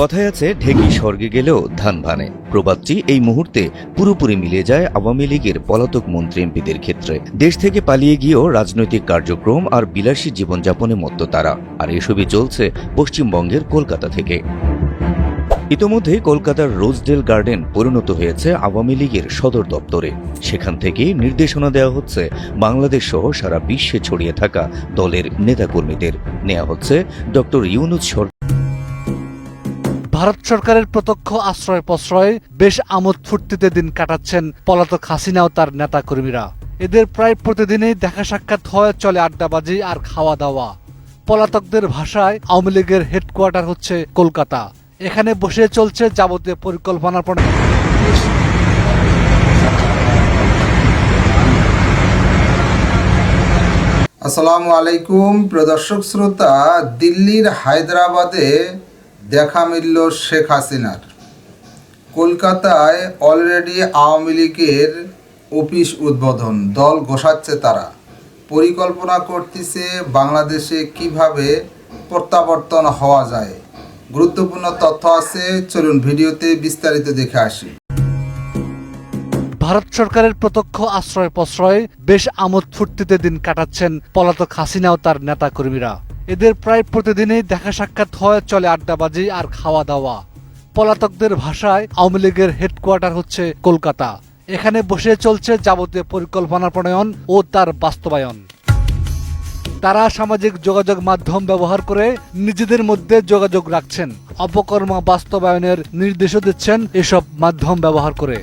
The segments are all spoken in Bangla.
কথায় আছে ঢেকি স্বর্গে গেলেও ধান ভানে। প্রবাদটি এই মুহূর্তে পুরোপুরি মিলে যায় আওয়ামী লীগের পলাতক মন্ত্রী এমপিদের ক্ষেত্রে। দেশ থেকে পালিয়ে গিয়েও রাজনৈতিক কার্যক্রম আর বিলাসী জীবনযাপনে মত্ত তারা, আর এসবই চলছে পশ্চিমবঙ্গের কলকাতা থেকে। ইতোমধ্যে কলকাতার রোজডেল গার্ডেন পরিণত হয়েছে আওয়ামী লীগের সদর দপ্তরে। সেখান থেকে নির্দেশনা দেওয়া হচ্ছে বাংলাদেশ সহ সারা বিশ্বে ছড়িয়ে থাকা দলের নেতাকর্মীদের। নেওয়া হচ্ছে ডক্টর ইউনূস সরকার। ভারত সরকারের প্রত্যক্ষ আশ্রয় প্রশ্রয়ে বেশ আমোদ ফুর্তিতে দিন কাটাচ্ছেন পলাতক হাসিনা ও তার নেতাকর্মীরা। এদের প্রায় প্রতিদিনই দেখা সাক্ষাৎ হয়, চলে আড্ডাবাজি আর খাওয়া দাওয়া। পলাতকদের ভাষায় আওয়ামী লীগের হেডকোয়ার্টার হচ্ছে কলকাতা। এখানে বসে চলছে যাবতীয় পরিকল্পনার প্রণয়ন। আসসালামু আলাইকুম প্রিয় দর্শক শ্রোতা, দিল্লির হায়দ্রাবাদে দেখা মিলল শেখ হাসিনার। কলকাতায় অলরেডি আওয়ামী লীগের অফিস উদ্বোধন, দল গোছাচ্ছে তারা, পরিকল্পনা করতেছে বাংলাদেশে কিভাবে প্রত্যাবর্তন হওয়া যায়। গুরুত্বপূর্ণ তথ্য আছে, চলুন ভিডিওতে বিস্তারিত দেখে আসি। ভারত সরকারের প্রত্যক্ষ আশ্রয় প্রশ্রয়ে বেশ আমোদ ফুর্তিতে দিন কাটাচ্ছেন পলাতক হাসিনা ও তার নেতাকর্মীরা। এদের প্রায় প্রতিদিনই দেখা সাক্ষাৎ হয়, চলে আড্ডাবাজি আর খাওয়া দাওয়া। পলাতকদের ভাষায় আওয়ামী লীগের হেডকোয়ার্টার হচ্ছে কলকাতা। এখানে বসে চলছে যাবতীয় পরিকল্পনার প্রণয়ন ও তার বাস্তবায়ন। তারা সামাজিক যোগাযোগ মাধ্যম ব্যবহার করে নিজেদের মধ্যে যোগাযোগ রাখছেন, অপকর্ম বাস্তবায়নের নির্দেশও দিচ্ছেন এসব মাধ্যম ব্যবহার করে।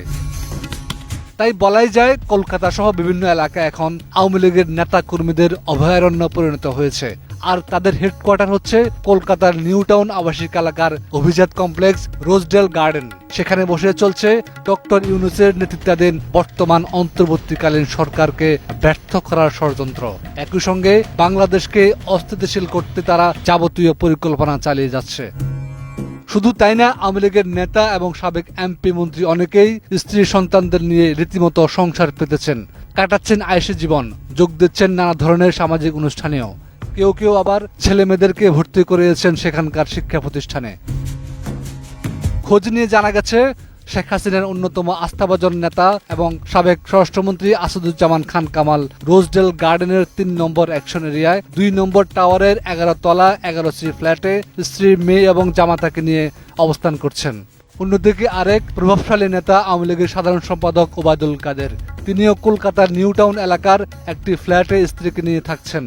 তাই বলাই যায় কলকাতা সহ বিভিন্ন এলাকা এখন আওয়ামী লীগের নেতা কর্মীদের অভয়ারণ্য পরিণত হয়েছে। আর তাদের হেডকোয়ার্টার হচ্ছে কলকাতার নিউ টাউন আবাসিক এলাকার অভিজাত কমপ্লেক্স রোজডেল গার্ডেন। সেখানে বসে চলছে ডক্টর ইউনূসের নেতৃত্বাধীন বর্তমান অন্তর্বর্তীকালীন সরকারকে ব্যর্থ করার ষড়যন্ত্র। একই সঙ্গে বাংলাদেশকে অস্থিতিশীল করতে তারা যাবতীয় পরিকল্পনা চালিয়ে যাচ্ছে। শুধু তাই না, আওয়ামী লীগের নেতা এবং সাবেক এমপি মন্ত্রী অনেকেই স্ত্রী সন্তানদের নিয়ে রীতিমতো সংসার পেতেছেন, কাটাচ্ছেন আয়েশি জীবন, যোগ দিচ্ছেন নানা ধরনের সামাজিক অনুষ্ঠানেও। কেউ কেউ আবার ছেলে মেয়েদেরকে ভর্তি করিয়েছেন সেখানকার শিক্ষা প্রতিষ্ঠানে। খোঁজ নিয়ে জানা গেছে শেখ হাসিনার অন্যতম আস্থাভাজন নেতা এবং সাবেক স্বরাষ্ট্রমন্ত্রী আসাদুজ্জামান খান কামাল রোজডেল গার্ডেনের ৩ নম্বর অ্যাকশন এরিয়ায় ২ নম্বর টাওয়ারের ১১ তলা ১১ ফ্ল্যাটে স্ত্রী, মেয়ে এবং জামাতাকে নিয়ে অবস্থান করছেন। অন্যদিকে আরেক প্রভাবশালী নেতা আওয়ামী লীগের সাধারণ সম্পাদক ওবায়দুল কাদের, তিনিও কলকাতার নিউ টাউন এলাকার একটি ফ্ল্যাটে স্ত্রীকে নিয়ে থাকছেন।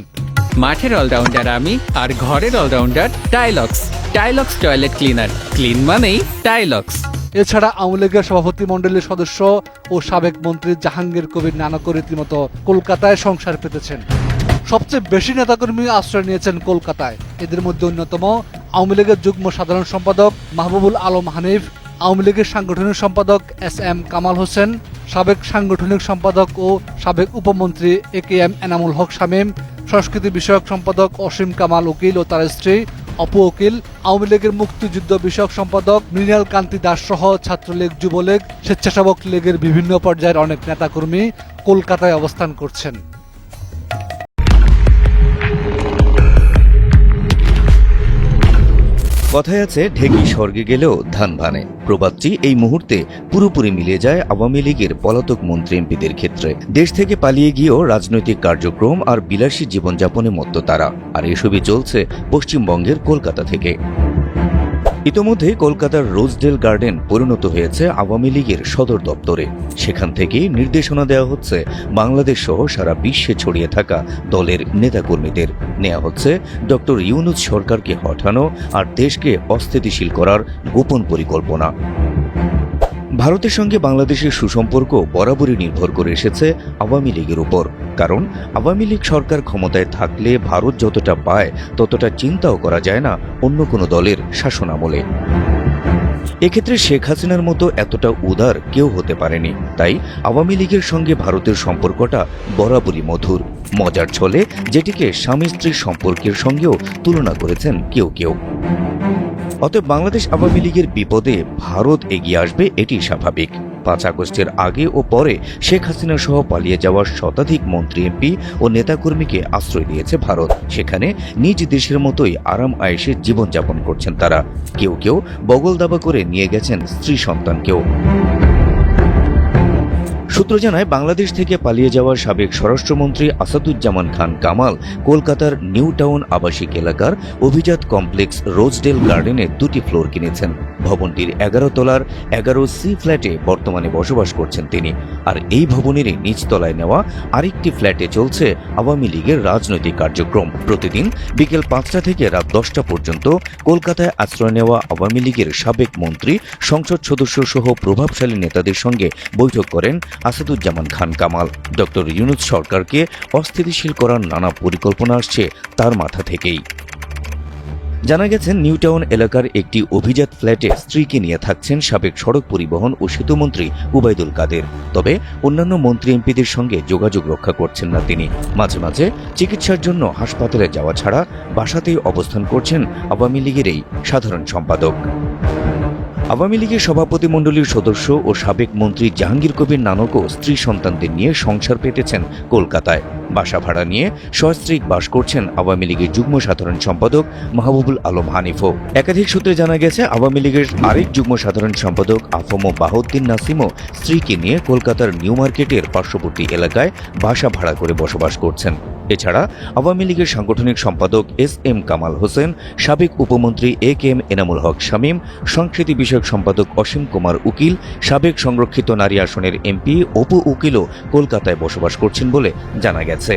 মাঠের অলরাউন্ডার আমি, আর ঘরের allrounder Tilex. Tilex toilet cleaner, clean মানেই টাইলক্স। এছাড়া আওয়ামী লীগের সভাপতি মণ্ডলীর সদস্য ও সাবেক মন্ত্রী জাহাঙ্গীর কবির নানক রীতিমতো কলকাতায় সংসার পেতেছেন। সবচেয়ে বেশি নেতাকর্মী আশ্রয় নিয়েছেন কলকাতায়। এদের মধ্যে অন্যতম আওয়ামী লীগের যুগ্ম সাধারণ সম্পাদক মাহবুবুল আলম হানিফ, আওয়ামী লীগের সাংগঠনিক সম্পাদক এস.এম. কামাল হোসেন, সাবেক সাংগঠনিক সম্পাদক ও সাবেক উপমন্ত্রী এ.কে.এম. এনামুল হক শামীম, সংস্কৃতি বিষয়ক সম্পাদক অসীম কামাল উকিল ও তার স্ত্রী অপু উকিল, আওয়ামী লীগের মুক্তিযুদ্ধ বিষয়ক সম্পাদক মৃণাল কান্তি দাস সহ ছাত্রলীগ, যুবলীগ, স্বেচ্ছাসেবক লীগের বিভিন্ন পর্যায়ের অনেক নেতাকর্মী কলকাতায় অবস্থান করছেন। কথায় আছে ঢেকি স্বর্গে গেলেও ধান ভানে। প্রবাদটি এই মুহূর্তে পুরোপুরি মিলে যায় আওয়ামী লীগের পলাতক মন্ত্রী এমপিদের ক্ষেত্রে। দেশ থেকে পালিয়ে গিয়েও রাজনৈতিক কার্যক্রম আর বিলাসী জীবনযাপনে মত্ত তারা, আর এসবই চলছে পশ্চিমবঙ্গের কলকাতা থেকে। ইতোমধ্যে কলকাতার রোজডেল গার্ডেন পরিণত হয়েছে আওয়ামী লীগের সদর দপ্তরে। সেখান থেকে নির্দেশনা দেওয়া হচ্ছে বাংলাদেশ সহ সারা বিশ্বে ছড়িয়ে থাকা দলের নেতাকর্মীদের। নেওয়া হচ্ছে ডক্টর ইউনূস সরকারকে হটানো আর দেশকে অস্থিতিশীল করার গোপন পরিকল্পনা। ভারতের সঙ্গে বাংলাদেশের সুসম্পর্ক বরাবরই নির্ভর করে এসেছে আওয়ামী লীগের উপর। কারণ আওয়ামী লীগ সরকার ক্ষমতায় থাকলে ভারত যতটা পায় ততটা চিন্তাও করা যায় না অন্য কোনো দলের শাসনামলে। এক্ষেত্রে শেখ হাসিনার মতো এতটা উদার কেউ হতে পারেনি। তাই আওয়ামী লীগের সঙ্গে ভারতের সম্পর্কটা বরাবরই মধুর, মজার ছলে, যেটিকে স্বামী স্ত্রীর সম্পর্কের সঙ্গেও তুলনা করেছেন কেউ কেউ। অতএব বাংলাদেশ আওয়ামী লীগের বিপদে ভারত এগিয়ে আসবে, এটি স্বাভাবিক। 5 আগস্টের আগে ও পরে শেখ হাসিনা সহ পালিয়ে যাওয়া শতাধিক মন্ত্রী এমপি ও নেতাকর্মীকে আশ্রয় দিয়েছে ভারত। সেখানে নিজ দেশের মতোই আরাম আয়েশে জীবনযাপন করছেন তারা। কেউ কেউ বগল দাবা করে নিয়ে গেছেন স্ত্রী সন্তানকেও। সূত্র জানায়, বাংলাদেশ থেকে পালিয়ে যাওয়া সাবেক স্বরাষ্ট্রমন্ত্রী আসাদুজ্জামান খান কামাল কলকাতার নিউ টাউন আবাসিক এলাকার অভিজাত কমপ্লেক্স রোজডেল গার্ডেনে 2টি ফ্লোর কিনেছেন। ভবনটির 11 তলার 11C ফ্ল্যাটে বর্তমানে বসবাস করছেন তিনি। আর এই ভবনেরই নিচতলায় নেওয়া আরেকটি ফ্ল্যাটে চলছে আওয়ামী লীগের রাজনৈতিক কার্যক্রম। প্রতিদিন বিকেল 5টা থেকে রাত 10টা পর্যন্ত কলকাতায় আশ্রয় নেওয়া আওয়ামী লীগের সাবেক মন্ত্রী, সংসদ সদস্য সহ প্রভাবশালী নেতাদের সঙ্গে বৈঠক করেন আসাদুজ্জামান খান কামাল। ডক্টর ইউনূস সরকারকে অস্থিতিশীল করার নানা পরিকল্পনা আসছে তার মাথা থেকেই। জানা গেছে, নিউ টাউন এলাকার একটি অভিজাত ফ্ল্যাটে স্ত্রীকে নিয়ে থাকছেন সাবেক সড়ক পরিবহন ও সেতুমন্ত্রী উবাইদুল কাদের। তবে অন্যান্য মন্ত্রী এমপিদের সঙ্গে যোগাযোগ রক্ষা করছেন না তিনি। মাঝে মাঝে চিকিৎসার জন্য হাসপাতালে যাওয়া ছাড়া বাসাতেই অবস্থান করছেন আওয়ামী লীগের এই সাধারণ সম্পাদক। আওয়ামী লীগের সভাপতিমণ্ডলীর সদস্য ও সাবেক মন্ত্রী জাহাঙ্গীর কবির নানকও স্ত্রী সন্তানদের নিয়ে সংসার পেতেছেন কলকাতায়। বাসা ভাড়া নিয়ে সস্ত্রীক বাস করছেন আওয়ামী লীগের যুগ্ম সাধারণ সম্পাদক মাহবুবুল আলম হানিফও। একাধিক সূত্রে জানা গেছে, আওয়ামী লীগের আরেক যুগ্ম সাধারণ সম্পাদক আফম বাহাউদ্দিন নাসিমও স্ত্রীকে নিয়ে কলকাতার নিউ মার্কেটের পার্শ্ববর্তী এলাকায় বাসা ভাড়া করে বসবাস করছেন। এছাড়া আওয়ামী লীগের সাংগঠনিক সম্পাদক SM কামাল হোসেন, সাবেক উপমন্ত্রী AK এনামুল হক শামীম, সংস্কৃতি বিষয়ক সম্পাদক অসীম কুমার উকিল, সাবেক সংরক্ষিত নারী আসনের MP অপু উকিলও কলকাতায় বসবাস করছেন বলে জানা গেছে।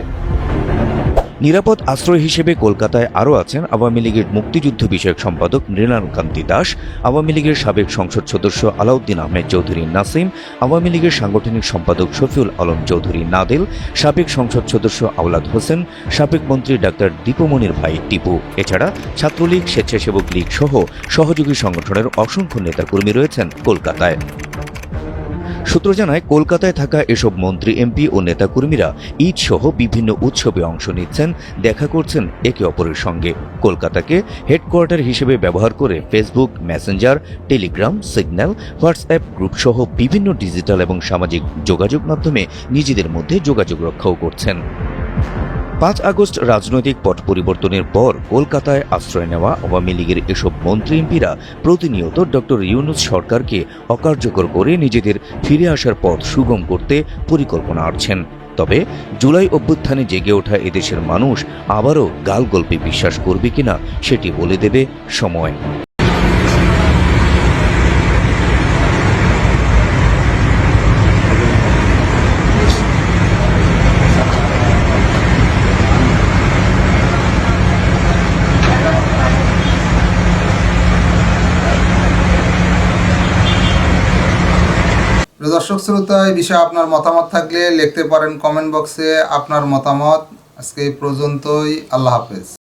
নিরাপদ আশ্রয় হিসেবে কলকাতায় আরও আছেন আওয়ামী লীগের মুক্তিযুদ্ধ বিষয়ক সম্পাদক মৃণালকান্তি দাস, আওয়ামী লীগের সাবেক সংসদ সদস্য আলাউদ্দিন আহমেদ চৌধুরী নাসিম, আওয়ামী লীগের সাংগঠনিক সম্পাদক শফিউল আলম চৌধুরী নাদেল, সাবেক সংসদ সদস্য আওলাদ হোসেন, সাবেক মন্ত্রী ডাক্তার দীপমণির ভাই টিপু। এছাড়া ছাত্রলীগ, স্বেচ্ছাসেবক লীগ সহ সহযোগী সংগঠনের অসংখ্য নেতাকর্মী রয়েছেন কলকাতায়। সূত্র জানায়, কলকাতায় থাকা এসব মন্ত্রী এমপি ও নেতাকর্মীরা ঈদ সহ বিভিন্ন উৎসবে অংশ নিচ্ছেন, দেখা করছেন একে অপরের সঙ্গে। কলকাতাকে হেডকোয়ার্টার হিসেবে ব্যবহার করে Facebook, Messenger, Telegram, signal, WhatsApp group সহ বিভিন্ন ডিজিটাল এবং সামাজিক যোগাযোগ মাধ্যমে নিজেদের মধ্যে যোগাযোগ রক্ষাও করছেন। 5 আগস্ট রাজনৈতিক পট পরিবর্তনের পর কলকাতায় আশ্রয় নেওয়া আওয়ামী লীগের এসব মন্ত্রী এমপিরা প্রতিনিয়ত ডক্টর ইউনূস সরকারকে অকার্যকর করে নিজেদের ফিরে আসার পথ সুগম করতে পরিকল্পনা আঁটছেন। তবে জুলাই অভ্যুত্থানে জেগে ওঠা এদেশের মানুষ আবারও গালগল্পে বিশ্বাস করবে কিনা সেটি বলে দেবে সময়। দর্শক শ্রোতা, এই বিষয়ে আপনার মতামত থাকলে লিখতে পারেন কমেন্ট বক্সে আপনার মতামত। আজকে এই পর্যন্তই। আল্লাহ হাফেজ।